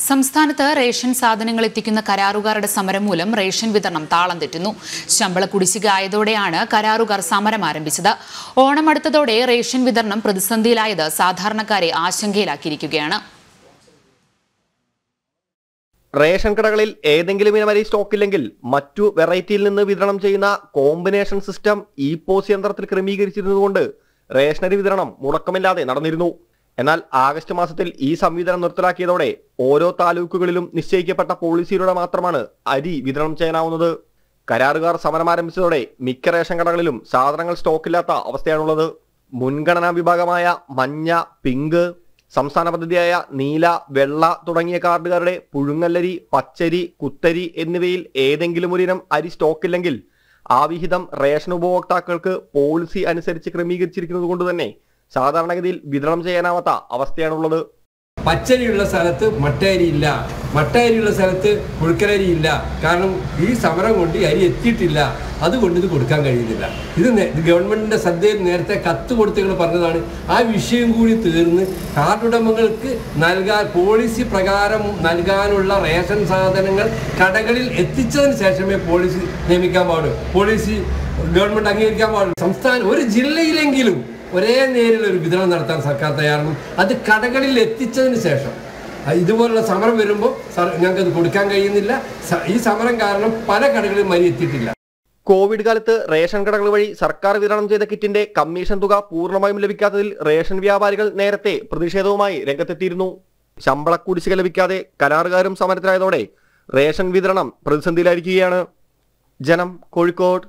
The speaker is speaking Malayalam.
സംസ്ഥാനത്ത് റേഷൻ സാധനങ്ങൾ എത്തിക്കുന്ന കരാറുകാരുടെ സമരം മൂലം റേഷൻ വിതരണം താളം തെറ്റുന്നു. ശമ്പള കുടിശ്ശിക ആയതോടെയാണ് കരാറുകാർ സമരം ആരംഭിച്ചത്. ഓണം അടുത്തതോടെ റേഷൻ വിതരണം പ്രതിസന്ധിയിലായത് സാധാരണക്കാരെ ആശങ്കയിലാക്കിയിരിക്കുകയാണ്. റേഷൻ കടകളിൽ ഏതെങ്കിലും ഇനം അരി സ്റ്റോക്കില്ലെങ്കിൽ മറ്റു വെറൈറ്റിയിൽ നിന്ന് വിതരണം ചെയ്യുന്ന കോമ്പിനേഷൻ സിസ്റ്റം ഇ-പോസ് യന്ത്രത്തിൽ ക്രമീകരിച്ചിരുന്നതുകൊണ്ട് റേഷനരി വിതരണം മുടക്കമില്ലാതെ നടന്നിരുന്നു. എന്നാൽ ആഗസ്റ്റ് മാസത്തിൽ ഈ സംവിധാനം നിർത്തലാക്കിയതോടെ ഓരോ താലൂക്കുകളിലും നിശ്ചയിക്കപ്പെട്ട പോളിസിയിലൂടെ മാത്രമാണ് അരി വിതരണം ചെയ്യാനാവുന്നത്. കരാറുകാർ സമരം ആരംഭിച്ചതോടെ മിക്ക റേഷൻ കടകളിലും സാധനങ്ങൾ സ്റ്റോക്കില്ലാത്ത അവസ്ഥയാണുള്ളത്. മുൻഗണനാ വിഭാഗമായ മഞ്ഞ, പിങ്ക്, സംസ്ഥാന പദ്ധതിയായ നീല, വെള്ള തുടങ്ങിയ കാർഡുകാരുടെ പുഴുങ്ങല്ലരി, പച്ചരി, കുത്തരി എന്നിവയിൽ ഏതെങ്കിലും ഒരിനം അരി സ്റ്റോക്കില്ലെങ്കിൽ ആ വിഹിതം റേഷൻ ഉപഭോക്താക്കൾക്ക് പോളിസി അനുസരിച്ച് ക്രമീകരിച്ചിരിക്കുന്നത് കൊണ്ട് തന്നെ സാധാരണഗതിയിൽ വിതരണം ചെയ്യാനാവാത്ത അവസ്ഥയാണുള്ളത്. പച്ചരിയുള്ള സ്ഥലത്ത് മട്ടയരിയില്ല, മട്ടയരിയുള്ള സ്ഥലത്ത് പുഴുക്കലരിയില്ല. കാരണം ഈ സമരം കൊണ്ട് അരി എത്തിയിട്ടില്ല, അതുകൊണ്ട് ഇത് കൊടുക്കാൻ കഴിയുന്നില്ല. ഇത് ഗവൺമെന്റിന്റെ ശ്രദ്ധയിൽ നേരത്തെ കത്ത് കൊടുത്തുകൾ പറഞ്ഞതാണ്. ആ വിഷയം കൂടി തീർന്ന് കാർഡുടമകൾക്ക് പോളിസി പ്രകാരം നൽകാനുള്ള റേഷൻ സാധനങ്ങൾ കടകളിൽ എത്തിച്ചതിന് ശേഷമേ പോളിസി നിയമിക്കാൻ പാടുള്ളൂ, പോളിസി ഗവൺമെന്റ് അംഗീകരിക്കാൻ പാടുള്ളൂ. സംസ്ഥാനം ഒരു ജില്ലയിലെങ്കിലും ഒരേ നേരിലൊരു വിതരണം നടത്താൻ സർക്കാർ തയ്യാറാണ്. അത് കടകളിൽ എത്തിച്ചതിന് ശേഷം. ഇതുപോലുള്ള സമരം വരുമ്പോൾ ഞങ്ങൾക്കത് കൊടുക്കാൻ കഴിയുന്നില്ല. ഈ സമരം കാരണം പല കടകളിലും അരി എത്തിയിട്ടില്ല. കോവിഡ് കാലത്ത് റേഷൻ കടകൾ വഴി സർക്കാർ വിതരണം ചെയ്ത കിറ്റിന്റെ കമ്മീഷൻ തുക പൂർണ്ണമായും ലഭിക്കാത്തതിൽ റേഷൻ വ്യാപാരികൾ നേരത്തെ പ്രതിഷേധവുമായി രംഗത്തെത്തിയിരുന്നു. ശമ്പള കുടിശ്ശിക ലഭിക്കാതെ കരാറുകാരും സമരത്തിലായതോടെ റേഷൻ വിതരണം പ്രതിസന്ധിയിലായിരിക്കുകയാണ്. ജനം, കോഴിക്കോട്.